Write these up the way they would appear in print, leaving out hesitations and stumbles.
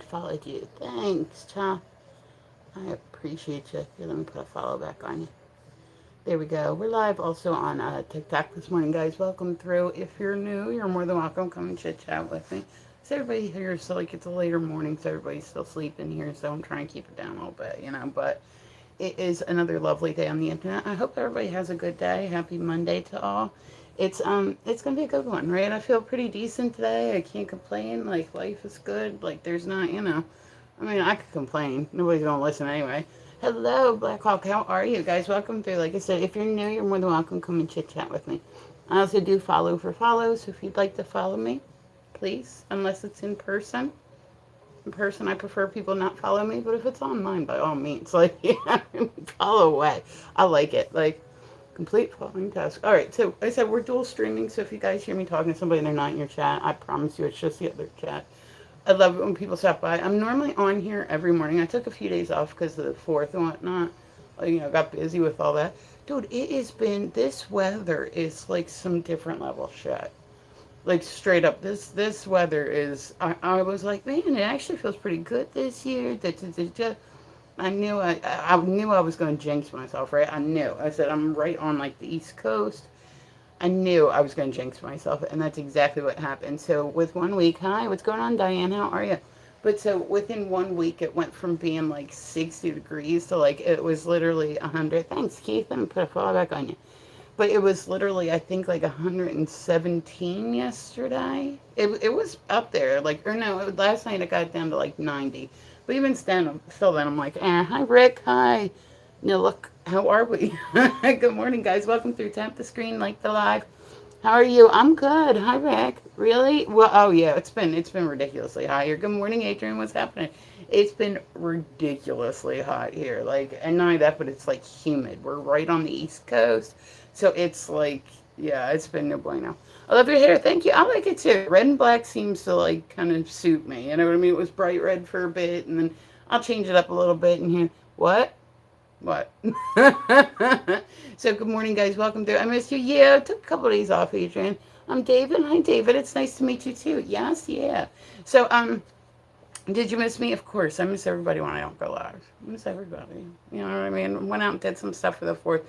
followed you. Thanks, Cha. I appreciate you. Here, let me put a follow back on you. There we go. We're live also on TikTok this morning, guys. Welcome through. If you're new, you're more than welcome. Come and chit chat with me. So everybody here, so like it's a later morning, so everybody's still sleeping here. So I'm trying to keep it down a little bit, But it is another lovely day on the internet. I hope everybody has a good day. Happy Monday to all. It's gonna be a good one, right? I feel pretty decent today. I can't complain. Like life is good. Like there's not, I mean, I could complain. Nobody's gonna listen anyway. Hello, Black Hawk. How are you guys? Welcome through. Like I said, if you're new, you're more than welcome. Come and chit chat with me. I also do follow for follows. So if you'd like to follow me, please, unless it's in person. In person, I prefer people not follow me, but if it's online, by all means, like, yeah, follow away. I like it. Like, complete following task. All right, so I said we're dual streaming, so if you guys hear me talking to somebody and they're not in your chat, I promise you it's just the other chat. I love it when people stop by. I'm normally on here every morning. I took a few days off because of the 4th and whatnot. Got busy with all that. Dude, it has been, this weather is like some different level shit. Like straight up, this weather is. I was like, man, it actually feels pretty good this year. I knew I was going to jinx myself, right? I knew. I said I'm right on like the East Coast. I knew I was going to jinx myself, and that's exactly what happened. So with 1 week, hi, what's going on, Diane? How are you? But so within 1 week, it went from being like 60 degrees to like it was literally 100. Thanks, Keith. Let me put a follow back on you. But it was literally, I think, like 117 yesterday. It was up there, like, or no, last night it got down to like 90. But even still then, I'm like, hi, Rick, hi. Look, how are we? Good morning, guys. Welcome through. Tap the screen, like the live. How are you? I'm good. Hi, Rick. Really? Well, oh yeah, it's been ridiculously hot here. Good morning, Adrian. What's happening? It's been ridiculously hot here. Like, and not only that, but it's like humid. We're right on the East Coast, so it's like, yeah, it's been no bueno. I love your hair. Thank you. I like it too. Red and black seems to like kind of suit me. You know what I mean? It was bright red for a bit, and then I'll change it up a little bit. And here, what? What? So good morning, guys. Welcome through. I missed you. Yeah, I took a couple of days off, Adrian. I'm David. Hi, David. It's nice to meet you too. Yes, yeah. So did you miss me? Of course. I miss everybody when I don't go live. I miss everybody. You know what I mean? Went out and did some stuff for the 4th.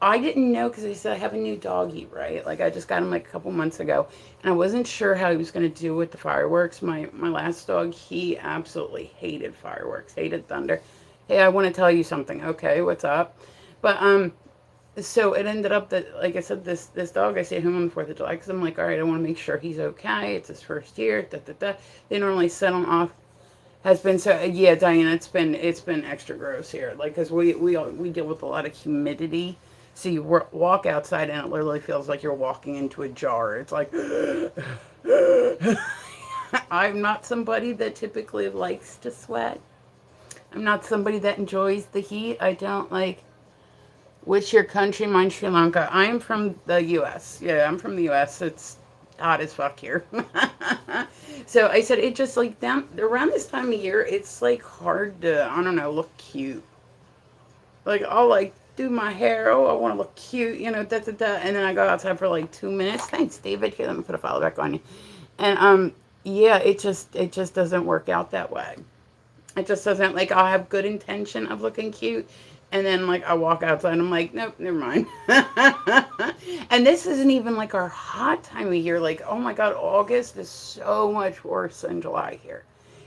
I didn't know because I said I have a new doggy, right? Like I just got him like a couple months ago, and I wasn't sure how he was going to do with the fireworks. My last dog, he absolutely hated fireworks, hated thunder. Hey, I want to tell you something. Okay, what's up? But so it ended up that, like I said, this dog, I stayed home on the 4th of July because I'm like, all right, I want to make sure he's okay. It's his first year. Da, da, da. They normally set him off. Has been so, yeah, Diana. It's been extra gross here, like because we deal with a lot of humidity. So you walk outside and it literally feels like you're walking into a jar. It's like I'm not somebody that typically likes to sweat. I'm not somebody that enjoys the heat. I don't like. Which your country? Mine Sri Lanka. I'm from the U.S. Yeah, I'm from the U.S. It's hot as fuck here. So I said it just like down around this time of year, it's like hard to, I don't know, look cute. Like I'll like do my hair. Oh, I want to look cute, da da da. And then I go outside for like 2 minutes. Thanks, David. Here, let me put a follow back on you. And yeah, it just doesn't work out that way. It just doesn't, like, I'll have good intention of looking cute, and then like I walk outside and I'm like, nope, never mind. And this isn't even like our hot time of year. Like, oh my god, August is so much worse than July here.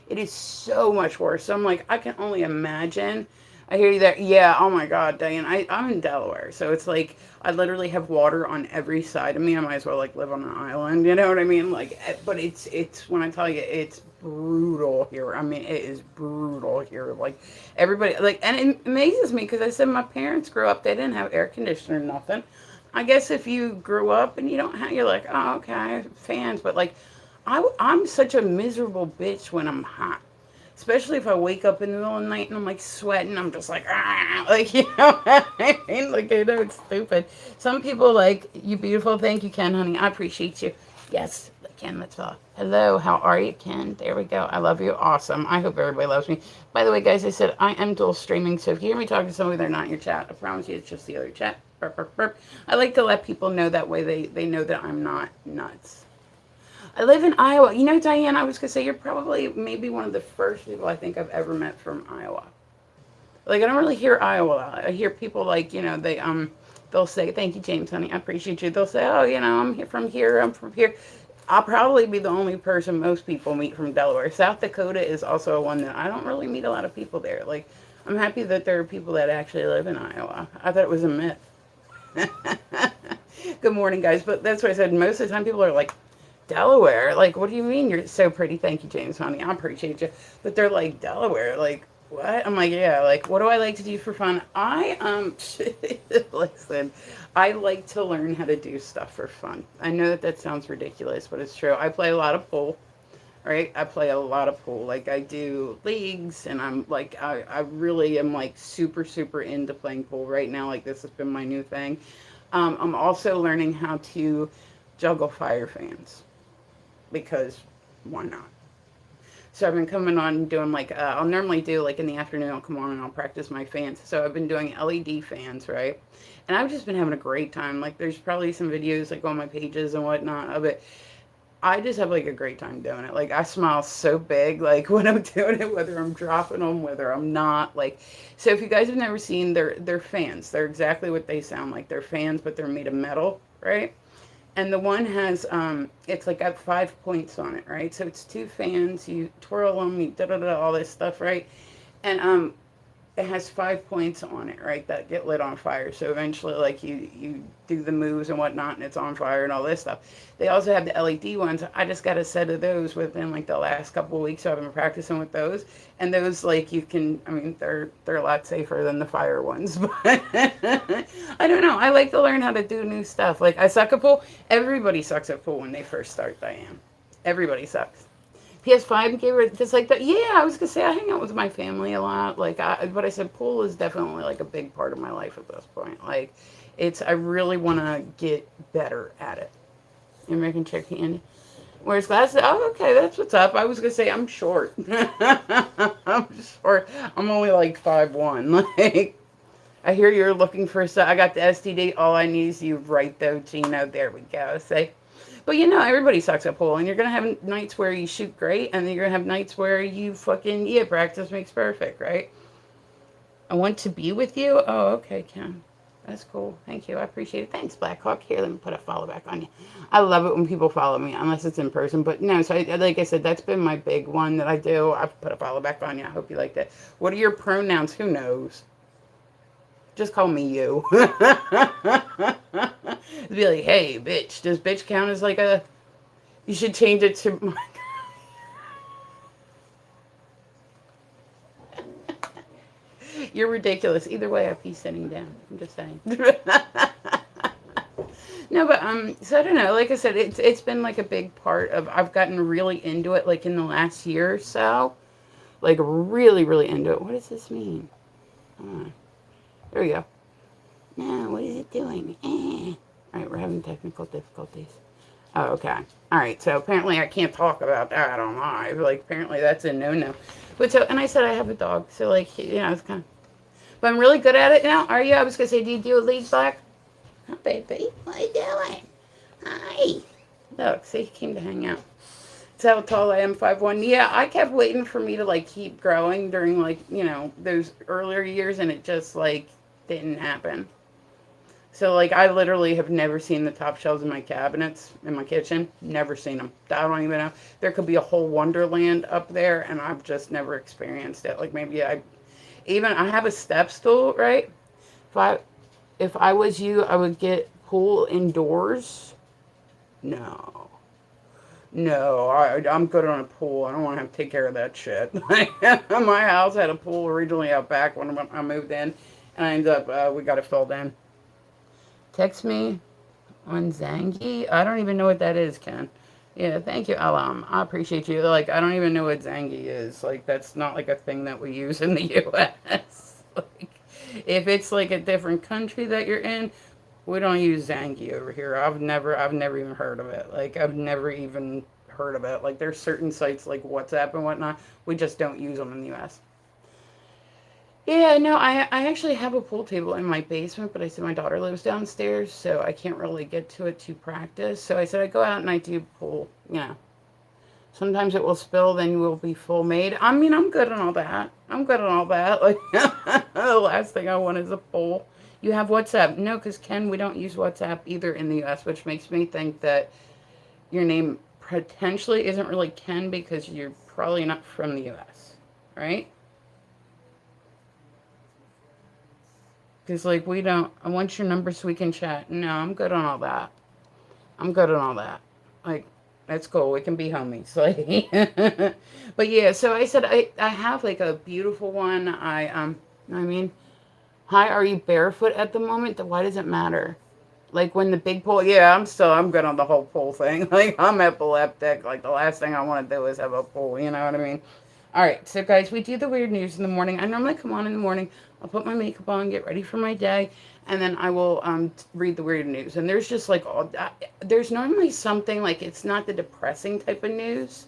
It is so much worse. So I'm like, I can only imagine. I hear you there. Yeah, oh my god, Diane. I'm in Delaware, so it's like I literally have water on every side of me. I might as well like live on an island, you know what I mean? Like, but it's when I tell you, it's brutal here. I mean, it is brutal here. Like everybody, like, and it amazes me because I said my parents grew up, they didn't have air conditioner, nothing. I guess if you grew up and you don't have, you're like, oh, okay, fans. But like, I'm such a miserable bitch when I'm hot. Especially if I wake up in the middle of the night and I'm like sweating, I'm just like, ah, like, you know what I mean? Like, I know it's stupid. Some people like, you beautiful. Thank you, Ken, honey. I appreciate you. Yes, Ken, let's talk. Hello, how are you, Ken? There we go. I love you. Awesome. I hope everybody loves me. By the way, guys, I said I am dual streaming, so if you hear me talking to somebody, they're not in your chat. I promise you it's just the other chat. Burp, burp, burp. I like to let people know that way they know that I'm not nuts. I live in Iowa. You know, Diane, I was gonna say you're probably maybe one of the first people I think I've ever met from Iowa. Like I don't really hear Iowa. I hear people like they'll say thank you James honey I appreciate you. They'll say oh I'm here from here I'm from here. I'll probably be the only person most people meet from Delaware. South Dakota is also one that I don't really meet a lot of people there. Like I'm happy that there are people that actually live in Iowa. I thought it was a myth. Good morning guys, but that's what I said. Most of the time people are like Delaware. Like, what do you mean you're so pretty? Thank you, James, honey. I appreciate you. But they're like, Delaware. Like, what? I'm like, yeah. Like, what do I like to do for fun? Listen, I like to learn how to do stuff for fun. I know that that sounds ridiculous, but it's true. I play a lot of pool. Right? I play a lot of pool. Like I do leagues and I'm like I really am like super, super into playing pool right now. Like this has been my new thing. I'm also learning how to juggle fire fans because why not? So I've been coming on and doing like I'll normally do like in the afternoon I'll come on and I'll practice my fans. So I've been doing LED fans, right? And I've just been having a great time. Like there's probably some videos like on my pages and whatnot of it. I just have like a great time doing it. Like I smile so big, like when I'm doing it, whether I'm dropping them, whether I'm not. Like, so if you guys have never seen, they're fans. They're exactly what they sound like. They're fans, but they're made of metal, right? And the one has it's like got 5 points on it, right? So it's two fans. You twirl them, you da da da, all this stuff, right? And it has 5 points on it, right? That get lit on fire. So eventually, like you do the moves and whatnot, and it's on fire and all this stuff. They also have the LED ones. I just got a set of those within like the last couple of weeks. So I've been practicing with those, and those like you can. I mean, they're a lot safer than the fire ones, but I don't know. I like to learn how to do new stuff. Like I suck at pool. Everybody sucks at pool when they first start, Diane. Everybody sucks. PS5 gave her just like that. Yeah, I was gonna say I hang out with my family a lot. Like, but I said pool is definitely like a big part of my life at this point. Like, it's I really want to get better at it. You're making chick candy. Where's glasses? Oh, okay, that's what's up. I was gonna say I'm short. I'm short. I'm only like 5'1". Like, I hear you're looking for. So I got the STD. All I need is you right though, Gino. There we go. Say. But you know, everybody sucks at pool, and you're gonna have nights where you shoot great, and then you're gonna have nights where you fucking practice makes perfect, right? I want to be with you. Oh, okay, Ken. That's cool. Thank you. I appreciate it. Thanks, Blackhawk. Here, let me put a follow back on you. I love it when people follow me, unless it's in person. But no, so like I said, that's been my big one that I do. I put a follow back on you. I hope you liked it. What are your pronouns? Who knows? Just call me you. Be like, hey, bitch. Does bitch count as like a... You should change it to... You're ridiculous. Either way, I'd be sitting down. I'm just saying. No, but so I don't know. Like I said, it's been like a big part of. I've gotten really into it, like in the last year or so, like really, really into it. What does this mean? There we go. No, what is it doing? All right, we're having technical difficulties. Oh, okay. All right. So apparently I can't talk about that on live. Like apparently that's a no-no. But so, and I said I have a dog. So like, it's kind of. But I'm really good at it now. Are you? I was gonna say, do you do a lead black? Oh, baby, what are you doing? Hi. Look, see, he came to hang out. That's how tall I am, 5'1". Yeah, I kept waiting for me to like keep growing during like those earlier years, and it just like didn't happen. So like I literally have never seen the top shelves in my cabinets in my kitchen. Never seen them. I don't even know. There could be a whole wonderland up there, and I've just never experienced it. Like maybe I have a step stool, right? If I was you, I would get pool indoors. No. No, I'm good on a pool. I don't want to have to take care of that shit. My house had a pool originally out back when I moved in, and I ended up, we got it filled in. Text me on Zangy. I don't even know what that is, Ken. Yeah, thank you, Alam. I appreciate you. Like, I don't even know what Zangy is. Like, that's not like a thing that we use in the U.S. Like, if it's like a different country that you're in, we don't use Zangy over here. I've never even heard of it. Like, I've never even heard of it. Like, there's certain sites like WhatsApp and whatnot. We just don't use them in the U.S. Yeah, no, I actually have a pool table in my basement, but I said my daughter lives downstairs, so I can't really get to it to practice. So I said I go out and I do pool. Yeah. Sometimes it will spill, then you will be full made. I mean, I'm good on all that. I'm good on all that. Like, the last thing I want is a poll. You have WhatsApp? No, because Ken, we don't use WhatsApp either in the U.S., which makes me think that your name potentially isn't really Ken because you're probably not from the U.S., right? Because, like, we don't, I want your number so we can chat. No, I'm good on all that. I'm good on all that. Like, that's cool. We can be homies. Like, but yeah. So I said I have like a beautiful one. I mean, hi. Are you barefoot at the moment? Why does it matter? Like when the big pole. Yeah, I'm good on the whole pole thing. Like I'm epileptic. Like the last thing I want to do is have a pole. You know what I mean? All right, so guys, we do the weird news in the morning. I normally come on in the morning. I'll put my makeup on, get ready for my day, and then I will read the weird news. And there's just like there's normally something like it's not the depressing type of news.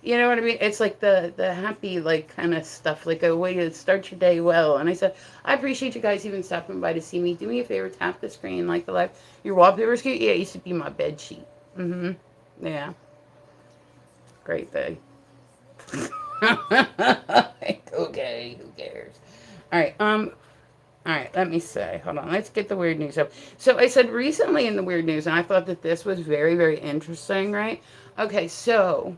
You know what I mean? It's like the happy like kind of stuff, like a way to start your day well. And I said, I appreciate you guys even stopping by to see me. Do me a favor, tap the screen, like the live. Your wallpaper's cute. Yeah, it used to be my bed sheet. Mm-hmm. Yeah, great thing. Okay, who cares? All right, all right, let me say, hold on, let's get the weird news up. So I said recently in the weird news, and I thought that this was very, very interesting, right? Okay, so,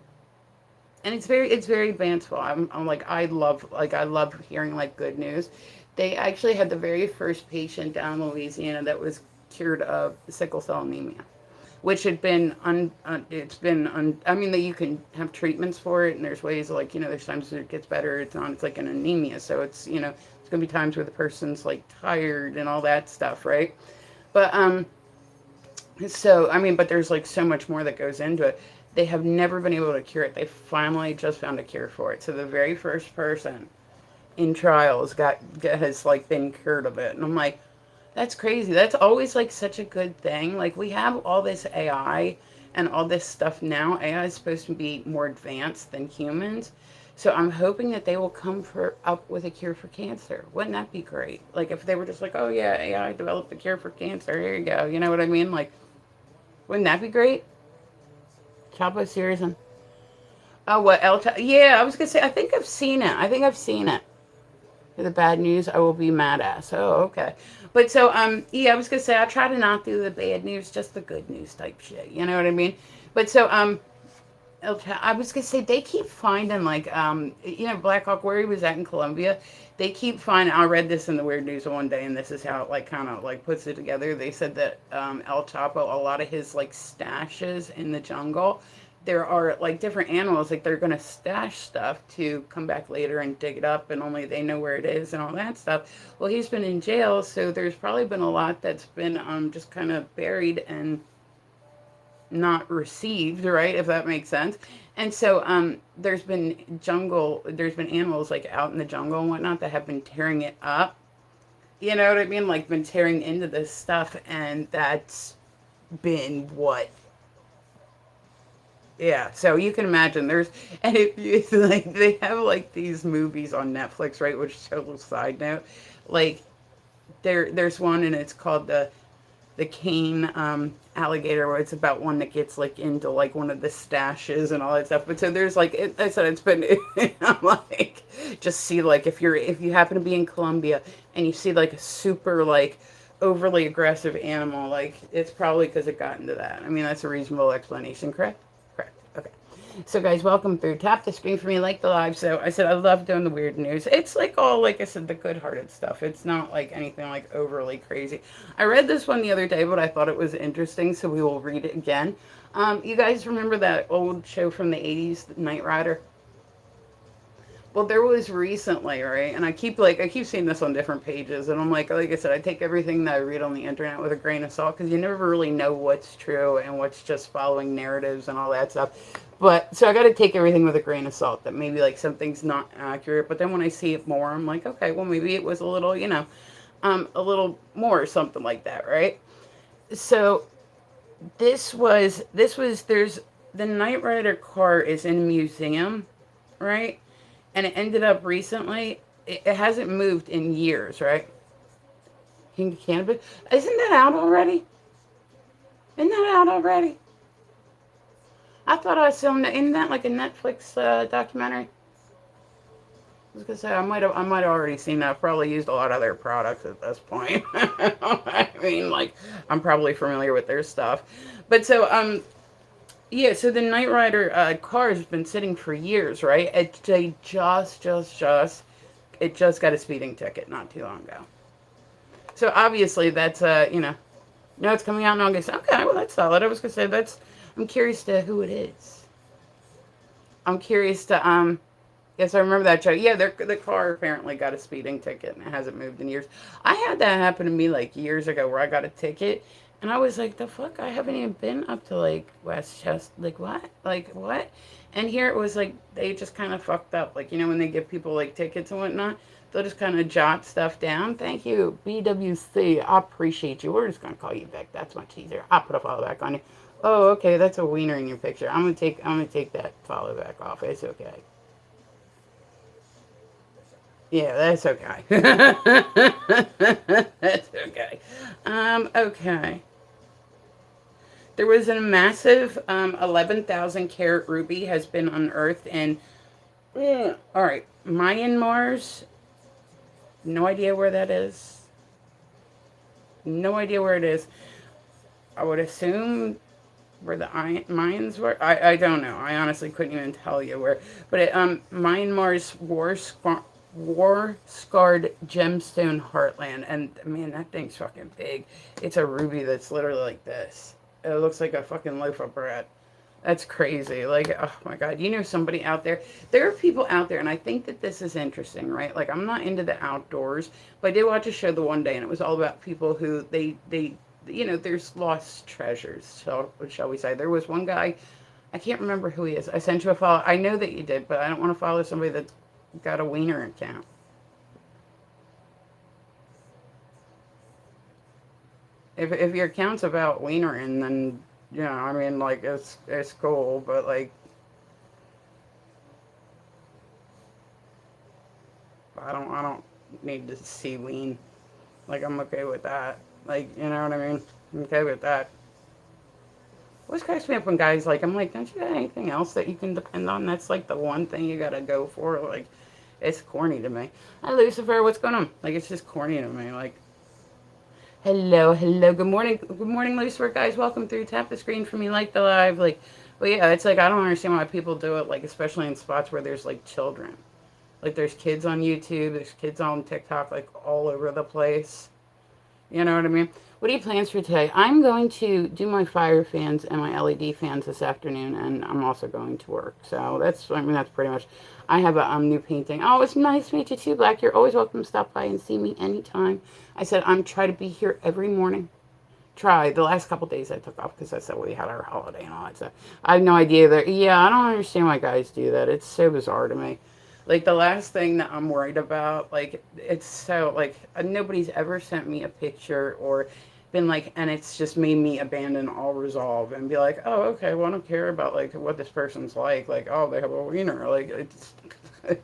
and it's very advanced. I'm like, I love hearing like good news. They actually had the very first patient down in Louisiana that was cured of sickle cell anemia, which had been it's been I mean that you can have treatments for it, and there's ways like there's times it gets better, it's not, it's like an anemia, so it's it's gonna be times where the person's like tired and all that stuff, right? But so I mean, but there's like so much more that goes into it. They have never been able to cure it. They finally just found a cure for it. So the very first person in trials has like been cured of it, and I'm like, that's crazy. That's always like such a good thing. Like we have all this AI and all this stuff now. AI is supposed to be more advanced than humans. So I'm hoping that they will come up with a cure for cancer. Wouldn't that be great? Like if they were just like, oh yeah, AI developed a cure for cancer. Here you go. You know what I mean? Like, wouldn't that be great? Chapo series and oh what else? Yeah, I was gonna say I think I've seen it. I think I've seen it. For the bad news, I will be mad ass. Oh, okay. But so, yeah, I was gonna say I try to not do the bad news, just the good news type shit. You know what I mean? But so, I was gonna say they keep finding like, Black Hawk where he was at in Colombia. They keep finding. I read this in the weird news one day, and this is how it like kind of like puts it together. They said that El Chapo, a lot of his like stashes in the jungle, there are like different animals like they're gonna stash stuff to come back later and dig it up, and only they know where it is and all that stuff. Well, he's been in jail, so there's probably been a lot that's been just kind of buried and not received, right? If that makes sense. And so there's been animals like out in the jungle and whatnot that have been tearing it up. You know what I mean? Like been tearing into this stuff, and that's been what, yeah, so you can imagine there's, and if you like, they have like these movies on Netflix, right? Which is a total side note. Like there's one, and it's called the cane alligator, where it's about one that gets like into like one of the stashes and all that stuff. But so there's like I said, it's been I'm like, just see like if you happen to be in Colombia and you see like a super like overly aggressive animal, like it's probably because it got into that. I mean, that's a reasonable explanation, correct? Correct. Okay. So guys, welcome through. Tap the screen for me, like the live. So I said I love doing the weird news. It's like all, like I said, the good-hearted stuff. It's not like anything like overly crazy. I read this one the other day, but I thought it was interesting, so we will read it again. You guys remember that old show from the 80s, Knight Rider? Well, there was recently, right? And I keep seeing this on different pages, and I'm like I said, I take everything that I read on the internet with a grain of salt because you never really know what's true and what's just following narratives and all that stuff. But so I got to take everything with a grain of salt. That maybe like something's not accurate, but then when I see it more, I'm like, okay, well maybe it was a little, a little more or something like that, right? So this was there's the Knight Rider car is in a museum, right? And it ended up recently, it hasn't moved in years, right? King Cannabis. Isn't that out already? Isn't that out already? I thought I saw. Isn't that like a Netflix documentary? I was gonna say I might have already seen that. I've probably used a lot of their products at this point. I mean, like I'm probably familiar with their stuff. But yeah. So the Knight Rider car has been sitting for years, right? They it just got a speeding ticket not too long ago. So obviously that's no, it's coming out in August. Okay, well that's solid. I was gonna say that's. I'm curious to who it is. I'm curious to Yes, I remember that show. Yeah, the car apparently got a speeding ticket and it hasn't moved in years. I had that happen to me like years ago where I got a ticket and I was like, the fuck? I haven't even been up to like Westchester. Like what? Like what? And here it was like they just kind of fucked up. Like, when they give people like tickets and whatnot, they'll just kind of jot stuff down. Thank you, BWC. I appreciate you. We're just going to call you back. That's much easier. I'll put a follow back on you. Oh, okay. That's a wiener in your picture. I'm gonna take that follow back off. It's okay. Yeah, that's okay. That's okay. Okay. There was a massive 11,000 carat ruby has been unearthed in, all right, Myanmar's. No idea where that is. No idea where it is. I would assume where the Mayans were. I don't know. I honestly couldn't even tell you where. But Myanmar's war scarred gemstone heartland, and man, that thing's fucking big. It's a ruby that's literally like this. It looks like a fucking loaf of bread. That's crazy. Like, oh my god, somebody out there. There are people out there, and I think that this is interesting, right? Like, I'm not into the outdoors, but I did watch a show the one day, and it was all about people who there's lost treasures. So, shall we say? There was one guy. I can't remember who he is. I sent you a follow. I know that you did, but I don't want to follow somebody that's got a wiener account. If your account's about wienering, then I mean, like it's cool, but like I don't need to see ween. Like I'm okay with that. Like you know what I mean? I'm okay with that. What cracks me up when guys like I'm like, don't you got anything else that you can depend on? That's like the one thing you gotta go for. Like it's corny to me. Hi Lucifer, what's going on? Like it's just corny to me. Like hello, hello, good morning, Lucifer guys. Welcome through. Tap the screen for me, like the live. Like, but yeah, it's like I don't understand why people do it. Like especially in spots where there's like children. Like there's kids on YouTube, there's kids on TikTok, like all over the place. You know what I mean? What are your plans for today? I'm going to do my fire fans and my LED fans this afternoon, and I'm also going to work. So that's pretty much. I have a new painting. Oh, it's nice to meet you too, Black. You're always welcome to stop by and see me anytime. I said I'm try to be here every morning. Try. The last couple days I took off because I said we had our holiday and all that stuff. I have no idea that. Yeah, I don't understand why guys do that. It's so bizarre to me. Like the last thing that I'm worried about, like it's so like nobody's ever sent me a picture or been like, and it's just made me abandon all resolve and be like, oh okay, well I don't care about like what this person's like oh they have a wiener, like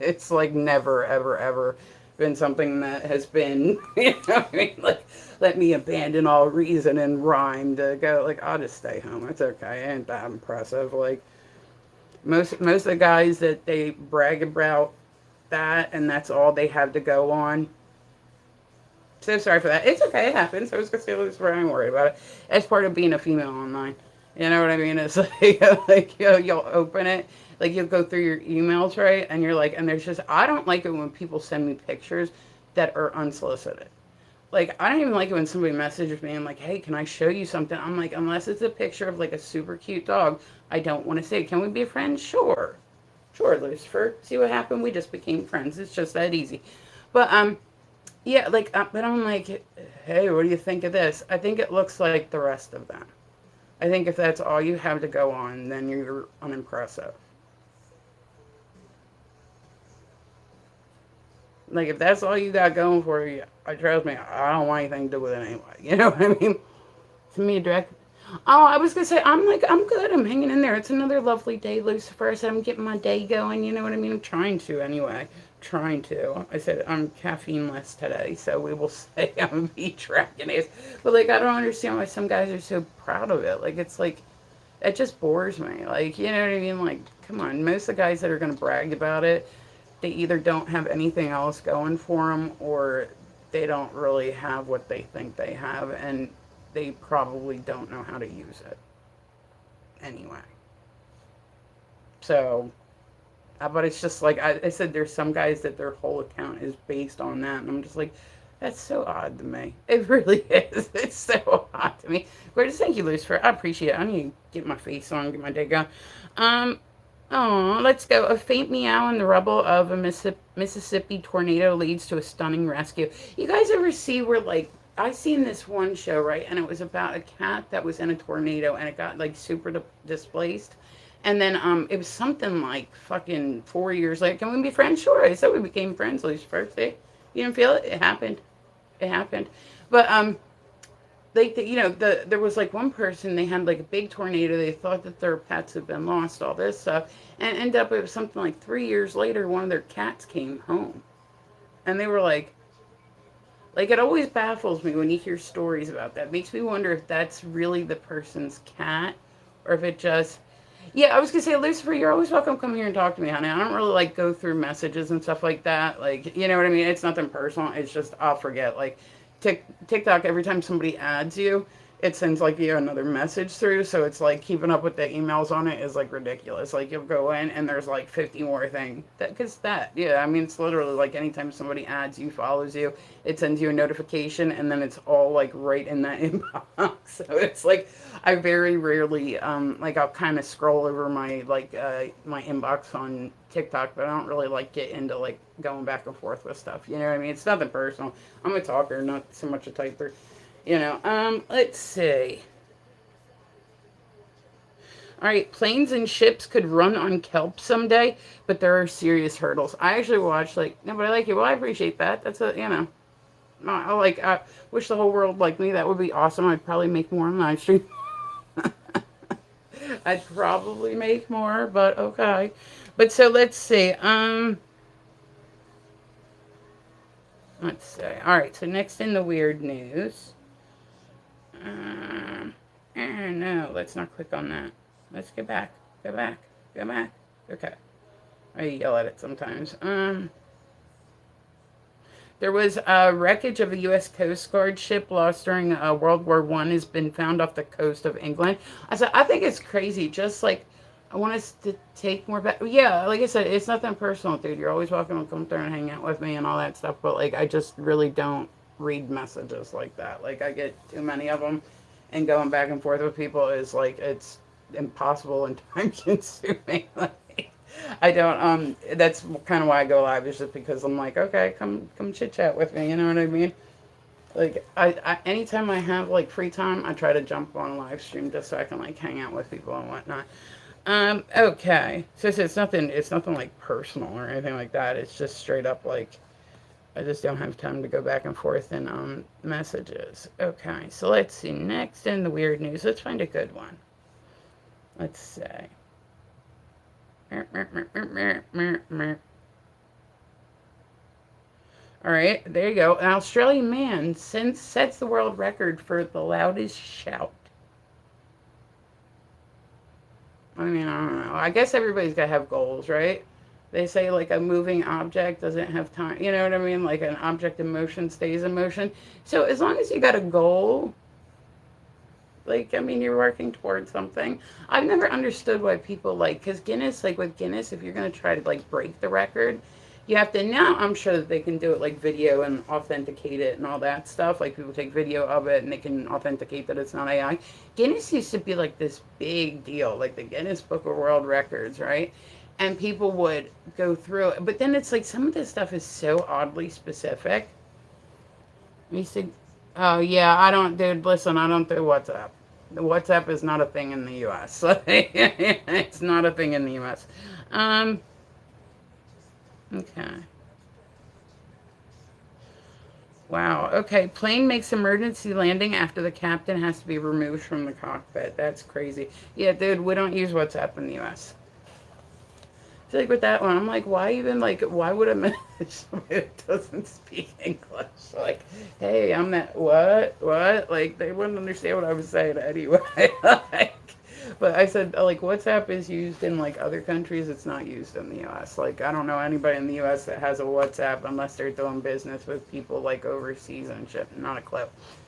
it's like never ever ever been something that has been what I mean, like let me abandon all reason and rhyme to go like I'll just stay home. It's okay, it ain't that impressive. Like most of the guys that they brag about that and that's all they have to go on. So sorry for that. It's okay, it happens. I was gonna say this where I'm worried about it. As part of being a female online. You know what I mean? It's like you'll open it, like you'll go through your emails, right? And you're like, and there's just I don't like it when people send me pictures that are unsolicited. Like I don't even like it when somebody messages me and like, hey, can I show you something? I'm like, unless it's a picture of like a super cute dog, I don't want to see it. Can we be friends? Sure. Sure, Lucifer. See what happened? We just became friends. It's just that easy. But yeah, like but I'm like, hey, what do you think of this? I think it looks like the rest of them. I think if that's all you have to go on, then you're unimpressive. Like if that's all you got going for you, I trust me, I don't want anything to do with it anyway. You know what I mean? To me, direct. Oh, I was gonna say I'm good. I'm hanging in there. It's another lovely day, Lucifer. I said I'm getting my day going. You know what I mean? I'm trying to anyway. trying to. I said I'm caffeine less today, so we will say I'm gonna be tracking it. But like, I don't understand why some guys are so proud of it. Like, it's like it just bores me. Like, you know what I mean? Like, come on. Most of the guys that are gonna brag about it, they either don't have anything else going for them, or they don't really have what they think they have, and they probably don't know how to use it anyway. So, but it's just like I said, there's some guys that their whole account is based on that, and I'm just like, that's so odd to me. It really is. It's so odd to me. Gorgeous, thank you, Lucifer. I appreciate it. I need to get my face on, get my day going. Um, oh, let's go. A faint meow in the rubble of a Mississippi tornado leads to a stunning rescue. You guys ever see where, like, I seen this one show, right, and it was about a cat that was in a tornado and it got like super displaced, and then it was something like fucking 4 years later. Can we be friends? Sure. I said we became friends. At least first day. You didn't feel it? It happened. It happened. But like there was like one person, they had like a big tornado. They thought that their pets had been lost, all this stuff, and ended up it was something like 3 years later. One of their cats came home, and they were like it always baffles me when you hear stories about that. It makes me wonder if that's really the person's cat, or if it just. Yeah, I was gonna say, Lucifer, you're always welcome to come here and talk to me, honey. I don't really like go through messages and stuff like that. Like, you know what I mean? It's nothing personal. It's just I'll forget. Like, TikTok, every time somebody adds you, it sends like you another message through. So it's like keeping up with the emails on it is like ridiculous. Like, you'll go in and there's like 50 more things. Yeah, I mean, it's literally like anytime somebody adds you, follows you, it sends you a notification, and then it's all like right in that inbox. So it's like I very rarely like I'll kind of scroll over my my inbox on TikTok, but I don't really like get into like going back and forth with stuff. You know what I mean? It's nothing personal. I'm a talker, not so much a typer. Let's see. All right, planes and ships could run on kelp someday, but there are serious hurdles. I actually watched like no, but I like it. Well, I appreciate that. That's I wish the whole world like me. That would be awesome. I'd probably make more on live stream. I'd probably make more, but okay. But so let's see. Let's see. All right. So next in the weird news. No, let's not click on that. Let's get back. Go back. Go back. Okay. I yell at it sometimes. There was a wreckage of a U.S. Coast Guard ship lost during World War One has been found off the coast of England. I think it's crazy. Just like I want us to take more back. Yeah, like I said, it's nothing personal, dude. You're always welcome to come through and hang out with me and all that stuff. But like, I just really don't read messages like that. Like, I get too many of them, and going back and forth with people is like it's impossible and time consuming. Like, I don't. That's kind of why I go live. Is just because I'm like, okay, come chit chat with me. You know what I mean? Like, I anytime I have like free time, I try to jump on a live stream just so I can like hang out with people and whatnot. Okay. So it's nothing like personal or anything like that. It's just straight up like I just don't have time to go back and forth in messages. Okay. So let's see. Next in the weird news, let's find a good one. Let's say. All right, there you go. An Australian man sets the world record for the loudest shout. I mean, I don't know. I guess everybody's got to have goals, right? They say like a moving object doesn't have time. You know what I mean? Like an object in motion stays in motion. So as long as you got a goal, like, I mean, you're working towards something. I've never understood why people like, because Guinness, like with Guinness, if you're going to try to like break the record, you have to, now I'm sure that they can do it like video and authenticate it and all that stuff. Like people take video of it and they can authenticate that it's not AI. Guinness used to be like this big deal, like the Guinness Book of World Records, right? And people would go through it. But then it's like some of this stuff is so oddly specific. You see, oh yeah, I don't, dude, listen, I don't do WhatsApp. The WhatsApp is not a thing in the U.S. It's not a thing in the U.S. Okay. Wow. Okay. Plane makes emergency landing after the captain has to be removed from the cockpit. That's crazy. Yeah, dude, we don't use WhatsApp in the U.S. So like with that one, I'm like, why even like why would I message somebody that doesn't speak English? Like, hey, I'm that what? Like they wouldn't understand what I was saying anyway. Like, but I said like WhatsApp is used in like other countries. It's not used in the U.S. Like I don't know anybody in the U.S. that has a WhatsApp unless they're doing business with people like overseas and shit. Not a clue.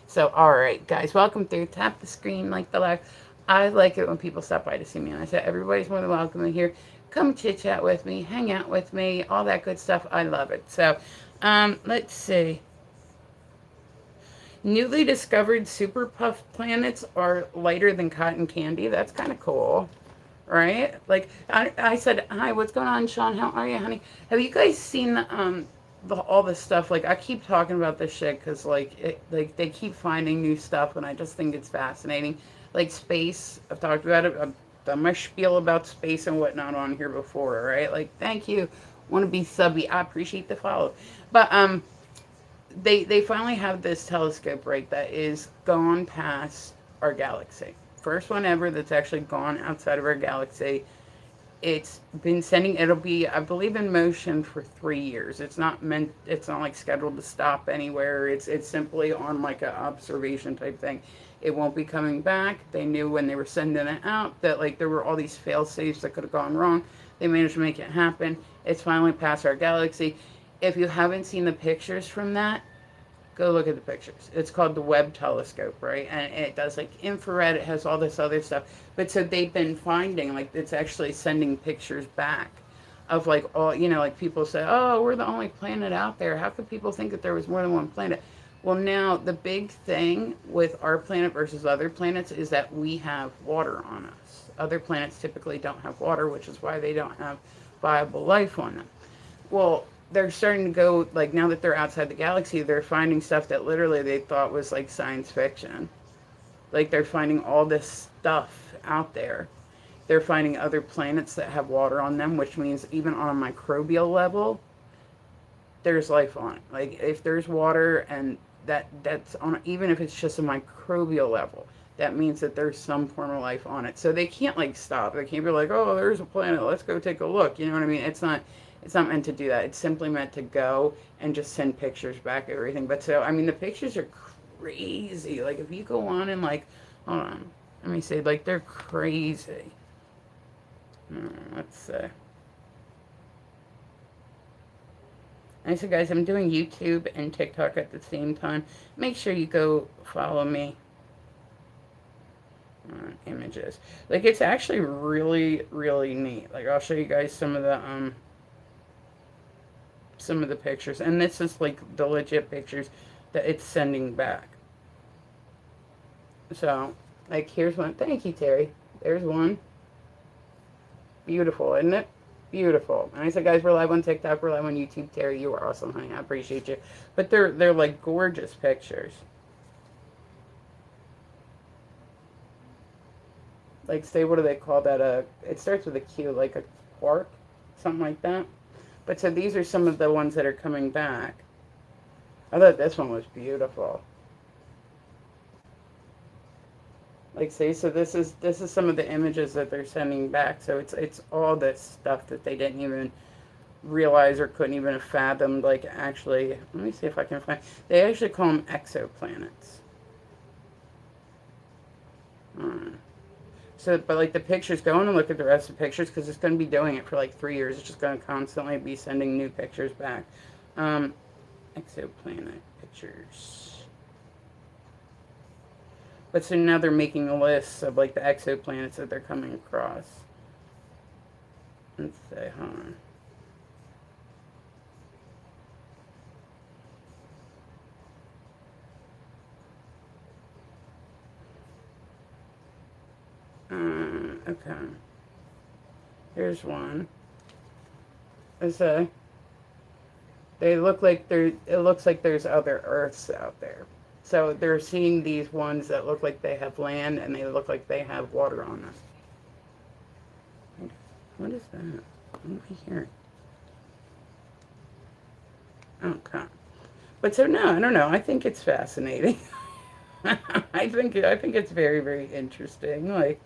So all right, guys, welcome through. Tap the screen, like the like. I like it when people stop by to see me, and I said everybody's more than welcome in here. Come chit chat with me, hang out with me, all that good stuff. I love it. So, let's see. Newly discovered super puff planets are lighter than cotton candy. That's kind of cool, right? Like I said, hi, what's going on, Sean? How are you, honey? Have you guys seen all this stuff? Like I keep talking about this shit because like they keep finding new stuff, and I just think it's fascinating. Like space, I've talked about it. I've done my spiel about space and whatnot on here before, right? Like thank you. Want to be subby? I appreciate the follow, but they finally have this telescope, right, that is gone past our galaxy. First one ever that's actually gone outside of our galaxy. It's been sending, it'll be, I believe, in motion for 3 years. It's not like scheduled to stop anywhere. It's simply on like an observation type thing. It won't be coming back. They knew when they were sending it out that like there were all these fail safes that could have gone wrong. They managed to make it happen. It's finally past our galaxy. If you haven't seen the pictures from that, go look at the pictures. It's called the Webb telescope, right? And it does like infrared. It has all this other stuff. But so they've been finding like it's actually sending pictures back of like all, like people say, oh, we're the only planet out there. How could people think that there was more than one planet? Well, now the big thing with our planet versus other planets is that we have water on us. Other planets typically don't have water, which is why they don't have viable life on them. Well, they're starting to go, like, now that they're outside the galaxy, they're finding stuff that literally they thought was like science fiction. Like they're finding all this stuff out there. They're finding other planets that have water on them, which means even on a microbial level, there's life on it. Like if there's water and that's on, even if it's just a microbial level, that means that there's some form of life on it. So they can't like stop. They can't be like, oh, there's a planet, let's go take a look. You know what I mean? It's not meant to do that. It's simply meant to go and just send pictures back, everything. But so, I mean, the pictures are crazy. Like, if you go on and, like, hold on. Let me see. Like, they're crazy. Let's see. And so, guys, I'm doing YouTube and TikTok at the same time. Make sure you go follow me on images. Like, it's actually really, really neat. Like, I'll show you guys some of the pictures, and this is like the legit pictures that it's sending back. So like here's one. Thank you, Terry. There's one. Beautiful, isn't it? Beautiful. And I said, guys, we're live on TikTok, we're live on YouTube. Terry, you are awesome, honey. I appreciate you. But they're like gorgeous pictures. Like, say, what do they call that? It starts with a Q, like a quark, something like that. But so these are some of the ones that are coming back. I thought this one was beautiful. Like, see, so this is some of the images that they're sending back. So it's all this stuff that they didn't even realize or couldn't even have fathomed. Like, actually, let me see if I can find. They actually call them exoplanets. So, but like the pictures, go on and look at the rest of the pictures because it's going to be doing it for like 3 years. It's just going to constantly be sending new pictures back. Exoplanet pictures. But so now they're making a list of like the exoplanets that they're coming across. Let's say, okay. Here's one. They look like it looks like there's other Earths out there. So they're seeing these ones that look like they have land and they look like they have water on them. What is that? What am I hearing? Okay. But so no, I don't know. I think it's fascinating. I think it's very, very interesting. Like,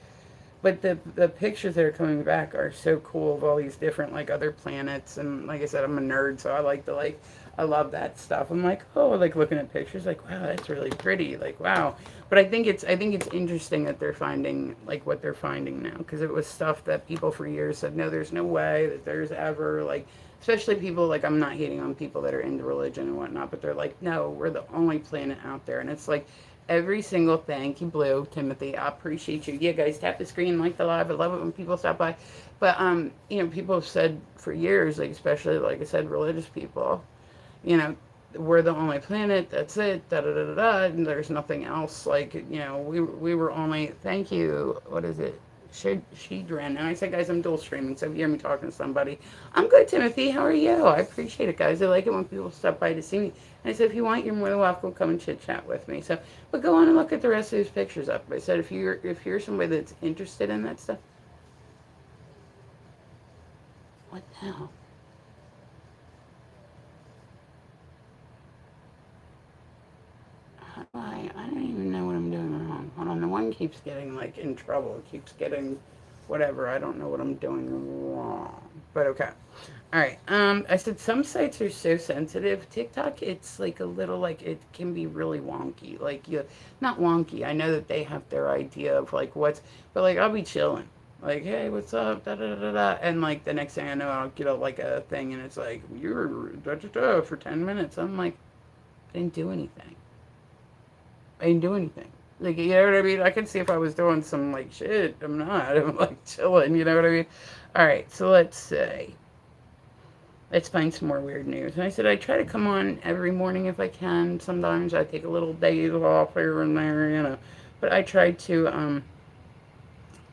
But the pictures that are coming back are so cool of all these different like other planets, and like I said, I'm a nerd, so I like to like I love that stuff. I'm like, oh, like looking at pictures, like wow, that's really pretty, like wow. But I think it's interesting that they're finding like what they're finding now, because it was stuff that people for years said no, there's no way that there's ever like, especially people like, I'm not hating on people that are into religion and whatnot, but they're like, no, we're the only planet out there, and it's like every single thank you, Blue Timothy. I appreciate you. Yeah, guys, tap the screen, like the live. I love it when people stop by. But you know, people have said for years, like especially like I said, religious people, you know, we're the only planet. That's it. Da da da da da. And there's nothing else. Like you know, we were only. Thank you. What is it? She Ren. And I said, guys, I'm dual streaming, so if you hear me talking to somebody, I'm good, Timothy. How are you? I appreciate it, guys. I like it when people stop by to see me. And I said, if you want, you're more than welcome to come and chit chat with me. So, but go on and look at the rest of these pictures up. I said, if you're somebody that's interested in that stuff, what the hell? I don't even know what I'm doing wrong. Hold on, the one keeps getting like in trouble. It keeps getting whatever. I don't know what I'm doing wrong. But okay. All right. I said some sites are so sensitive. TikTok, it's like a little like it can be really wonky. Like you, not wonky. I know that they have their idea of like what's, but like I'll be chilling. Like, hey, what's up? Da da da da. And like the next thing I know, I'll get a, like a thing, and it's like you're da da da for 10 minutes. I'm like, I didn't do anything. I didn't do anything. Like, you know what I mean? I can see if I was doing some, like, shit. I'm not. I'm, like, chilling. You know what I mean? All right. So let's say. Let's find some more weird news. And I said I try to come on every morning if I can. Sometimes I take a little days off here and there, you know. But I try to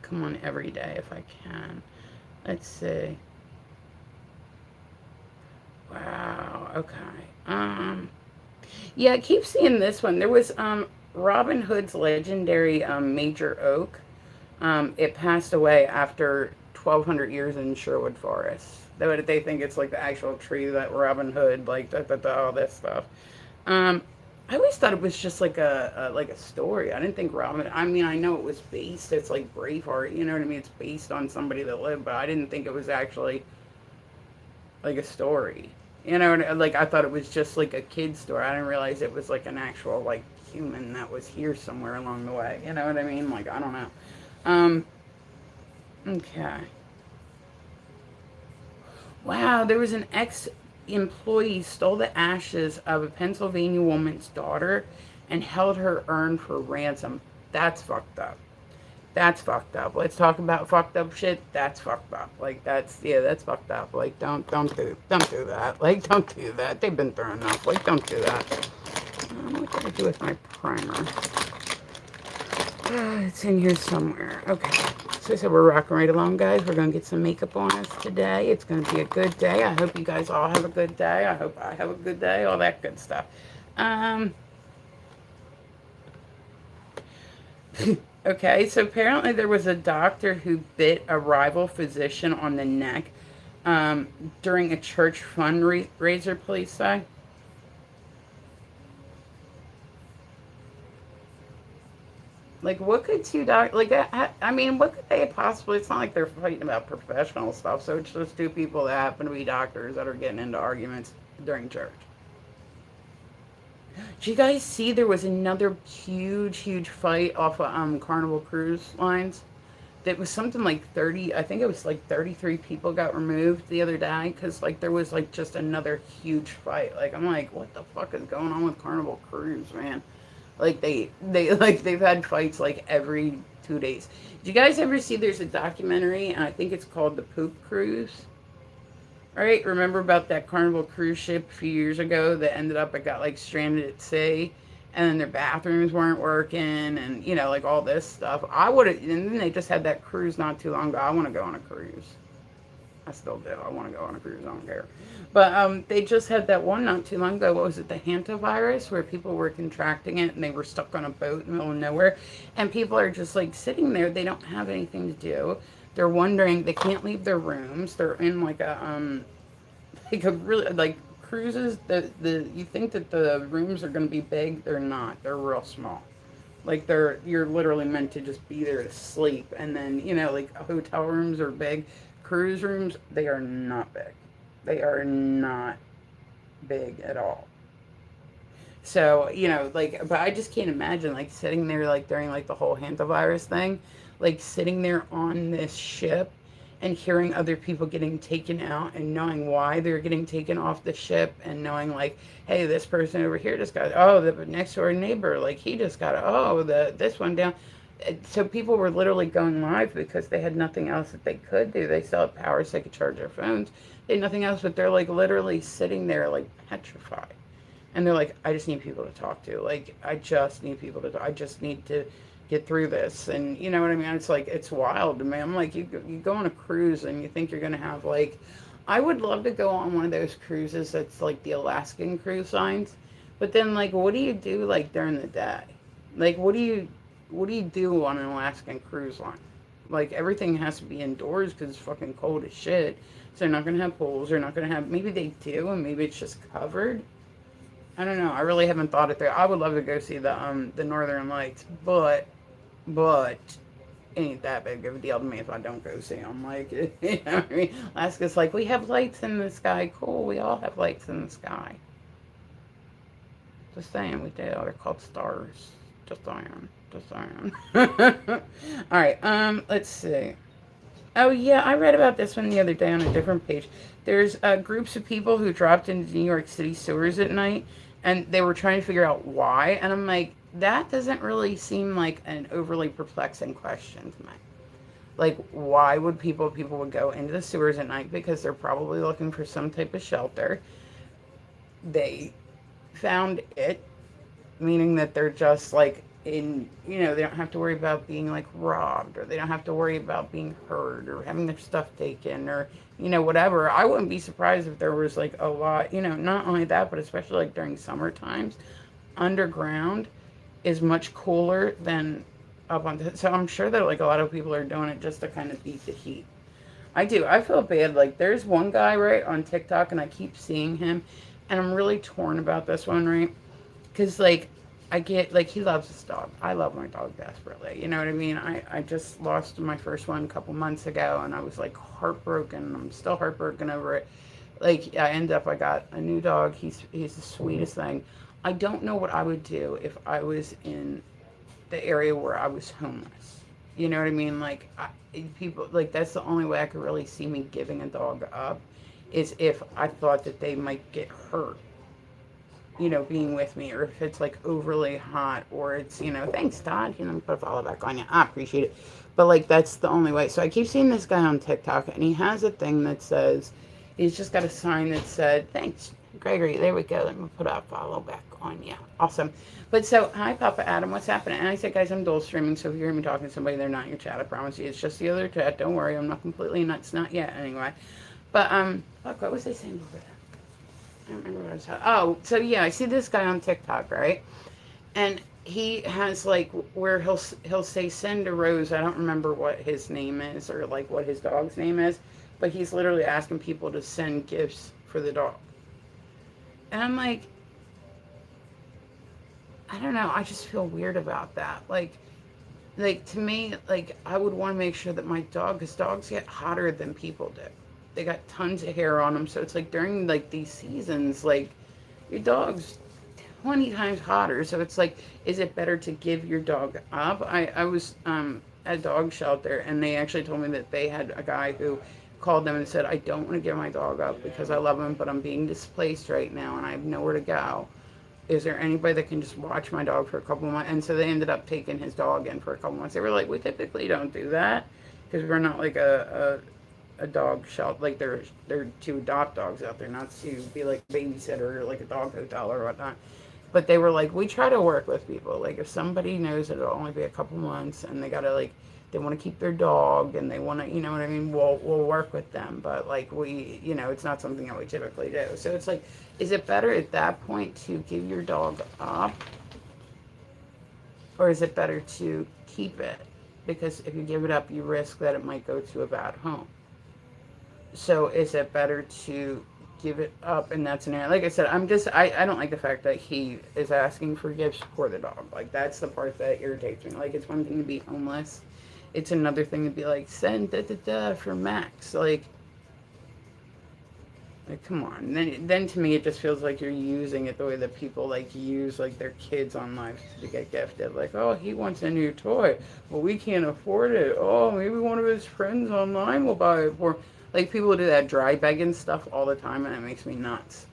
come on every day if I can. Let's see. Wow. Okay. Yeah, I keep seeing this one. There was Robin Hood's legendary Major Oak. It passed away after 1,200 years in Sherwood Forest. They think it's like the actual tree that Robin Hood, like all this stuff. Um, I always thought it was just like a story. I didn't think Robin. I mean, I know it was based. It's like Braveheart. You know what I mean? It's based on somebody that lived, but I didn't think it was actually like a story. You know, like I thought it was just like a kid's story. I didn't realize it was like an actual like human that was here somewhere along the way. You know what I mean? Like I don't know. Um, okay. Wow, there was an ex-employee stole the ashes of a Pennsylvania woman's daughter and held her urn for ransom. That's fucked up. That's fucked up. Let's talk about fucked up shit. That's fucked up. Like that's yeah, that's fucked up. Like don't do that. Like don't do that. They've been through enough. Like don't do that. What did I do with my primer? It's in here somewhere. Okay. So I said we're rocking right along, guys. We're gonna get some makeup on us today. It's gonna be a good day. I hope you guys all have a good day. I hope I have a good day. All that good stuff. Um. Okay, so apparently there was a doctor who bit a rival physician on the neck during a church fundraiser, police say. Like, what could two doctors, like, I mean, what could they possibly, it's not like they're fighting about professional stuff, so it's just two people that happen to be doctors that are getting into arguments during church. Did you guys see there was another huge fight off of Carnival Cruise Lines? That was something like 30, I think it was like 33 people got removed the other day because like there was like just another huge fight. Like I'm like, what the fuck is going on with Carnival Cruise, man? Like they like they've had fights like every 2 days. Did you guys ever see there's a documentary and I think it's called The Poop Cruise? All right, remember about that Carnival cruise ship a few years ago that ended up it got like stranded at sea, and then their bathrooms weren't working, and you know like all this stuff. I would have, and then they just had that cruise not too long ago. I want to go on a cruise. I still do. I want to go on a cruise. I don't care. But they just had that one not too long ago. What was it? The hantavirus, where people were contracting it and they were stuck on a boat in the middle of nowhere, and people are just like sitting there. They don't have anything to do. They're wondering. They can't leave their rooms. They're in like a really like cruises. The you think that the rooms are going to be big? They're not. They're real small. Like you're literally meant to just be there to sleep, and then like hotel rooms are big, cruise rooms they are not big, they are not big at all. So, like, but I just can't imagine, like, sitting there, like, during, like, the whole hantavirus thing, like, sitting there on this ship and hearing other people getting taken out and knowing why they're getting taken off the ship and knowing, like, hey, this person over here just got, oh, the next door neighbor, like, he just got, oh, this one down. So people were literally going live because they had nothing else that they could do. They still had power so they could charge their phones. They had nothing else, but they're, like, literally sitting there, like, petrified. And they're like, I just need people to talk to. Like, I just need people to talk. I just need to get through this. And you know what I mean? It's like, it's wild to me. I'm like, you go on a cruise and you think you're going to have, like, I would love to go on one of those cruises that's like the Alaskan cruise lines. But then, like, what do you do, like, during the day? Like, what do you do on an Alaskan cruise line? Like, everything has to be indoors because it's fucking cold as shit. So they're not going to have pools. They're not going to have, maybe they do, and maybe it's just covered. I don't know. I really haven't thought it through. I would love to go see the Northern Lights, but it ain't that big of a deal to me if I don't go see them. Like, you know what I mean? Alaska's like, we have lights in the sky. Cool. We all have lights in the sky. Just saying, we do. They're called stars. Just saying. Just saying. All right. Let's see. Oh yeah, I read about this one the other day on a different page. There's groups of people who dropped into New York City sewers at night, and they were trying to figure out why. And I'm like, that doesn't really seem like an overly perplexing question to me. Like, why would people would go into the sewers at night because they're probably looking for some type of shelter. They found it, meaning that they're just like they don't have to worry about being like robbed, or they don't have to worry about being hurt or having their stuff taken, or whatever. I wouldn't be surprised if there was like a lot, not only that, but especially like during summer times, underground is much cooler than up on so I'm sure that like a lot of people are doing it just to kind of beat the heat. I feel bad. Like, there's one guy right on TikTok, and I keep seeing him, and I'm really torn about this one, right? Because, like, I get, like, he loves his dog. I love my dog desperately. You know what I mean? I just lost my first one a couple months ago, and I was, like, heartbroken. I'm still heartbroken over it. Like, I got a new dog. He's the sweetest thing. I don't know what I would do if I was in the area where I was homeless. You know what I mean? Like, people, like, that's the only way I could really see me giving a dog up, is if I thought that they might get hurt, being with me, or if it's like overly hot, or it's, thanks, Todd, put a follow back on you. I appreciate it. But like, that's the only way. So I keep seeing this guy on TikTok, and he has a thing that says, he's just got a sign that said, thanks, Gregory. There we go. Let me put a follow back on you. Awesome. But so, hi, Papa Adam. What's happening? And I said, guys, I'm dual streaming, so if you hear me talking to somebody, they're not in your chat. I promise you. It's just the other chat. Don't worry. I'm not completely nuts. Not yet, anyway. But, fuck, what was I saying over there? I don't remember what I was talking. Oh, so yeah, I see this guy on TikTok, right? And he has like where he'll say send a rose. I don't remember what his name is, or like what his dog's name is, but he's literally asking people to send gifts for the dog. And I'm like, I don't know. I just feel weird about that. Like to me, like I would want to make sure that my dog, because dogs get hotter than people do. They got tons of hair on them, so it's like during like these seasons, like your dog's 20 times hotter. So it's like, is it better to give your dog up? I was at a dog shelter, and they actually told me that they had a guy who called them and said, I don't want to give my dog up because I love him, but I'm being displaced right now and I have nowhere to go. Is there anybody that can just watch my dog for a couple of months? And so they ended up taking his dog in for a couple of months. They were like, we typically don't do that because we're not like a dog shelter. Like they're to adopt dogs out there, not to be like a babysitter or like a dog hotel or whatnot. But they were like, we try to work with people. Like if somebody knows that it'll only be a couple months and they gotta like, they want to keep their dog and they want to, you know what I mean? We'll work with them. But like we, it's not something that we typically do. So it's like, is it better at that point to give your dog up, or is it better to keep it? Because if you give it up, you risk that it might go to a bad home. So is it better to give it up, and that's an like I said, I don't like the fact that he is asking for gifts for the dog. Like that's the part that irritates me. Like it's one thing to be homeless, it's another thing to be like send for Max. Like come on. Then to me it just feels like you're using it the way that people like use like their kids on life to get gifted. Like, oh, he wants a new toy. Well, we can't afford it. Oh, maybe one of his friends online will buy it for him. Like people do that dry begging stuff all the time and it makes me nuts.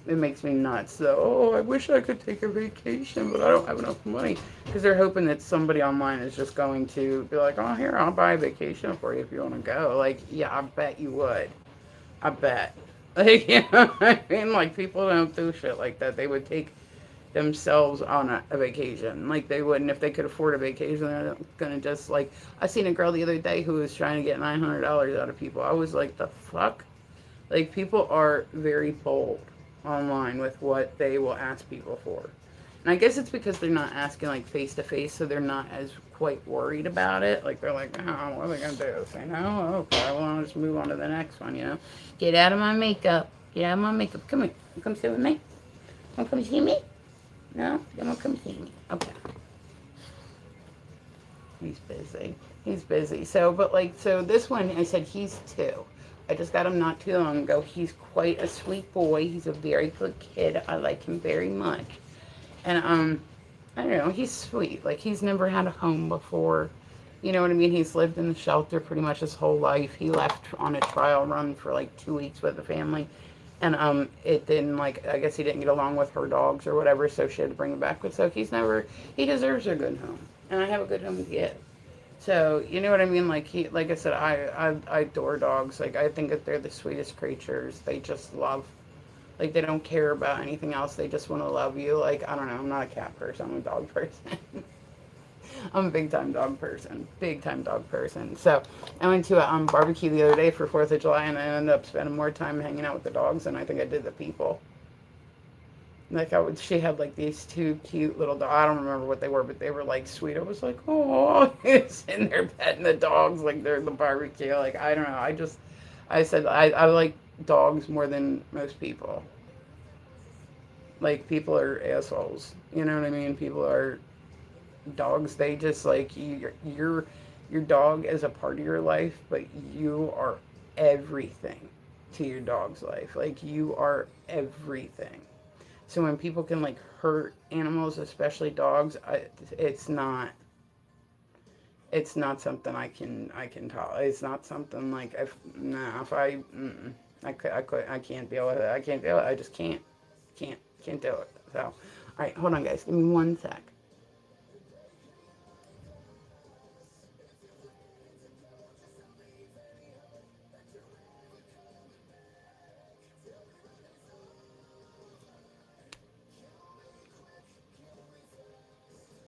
It makes me nuts. So, oh, I wish I could take a vacation, but I don't have enough money. Because they're hoping that somebody online is just going to be like, oh, here, I'll buy a vacation for you if you want to go. Like, yeah, I bet you would. I bet. Like, you know what I mean? Like, people don't do shit like that. They would take themselves on a vacation. Like, they wouldn't, if they could afford a vacation, they're not going to just, like, I seen a girl the other day who was trying to get $900 out of people. I was like, the fuck? Like, people are very bold online with what they will ask people for. And I guess it's because they're not asking, like, face to face, so they're not as quite worried about it. Like, they're like, oh, what are they going to do? Say, no, okay, well, I'll just move on to the next one, you know? Get out of my makeup. Get out of my makeup. Come here. Come sit with me. Want to come see me? No? You want to come see me? Okay. He's busy. He's busy. So, but, like, so this one, I said he's 2. I just got him not too long ago. He's quite a sweet boy. He's a very good kid. I like him very much. And, I don't know, he's sweet. Like, he's never had a home before. You know what I mean? He's lived in the shelter pretty much his whole life. He left on a trial run for, like, 2 weeks with the family. And, it didn't, like, I guess he didn't get along with her dogs or whatever, so she had to bring him back. But so he deserves a good home. And I have a good home to give. So, you know what I mean? Like like I said, I adore dogs. Like, I think that they're the sweetest creatures. They just love, like, they don't care about anything else. They just want to love you. Like, I don't know. I'm not a cat person. I'm a dog person. I'm a big time dog person. Big time dog person. So, I went to a barbecue the other day for 4th of July, and I ended up spending more time hanging out with the dogs than I think I did the people. Like she had like these 2 cute little dogs. I don't remember what they were, but they were like sweet. I was like, oh, sitting there petting the dogs like they're the barbecue. Like I don't know. I said I like dogs more than most people. Like people are assholes. You know what I mean? People are dogs. They just like your dog is a part of your life, but you are everything to your dog's life. Like you are everything. So when people can like hurt animals, especially dogs, it's not something I can tolerate. It's not something like if I can't deal with it. I can't deal with it. I just can't do it. So, all right, hold on, guys. Give me 1 sec.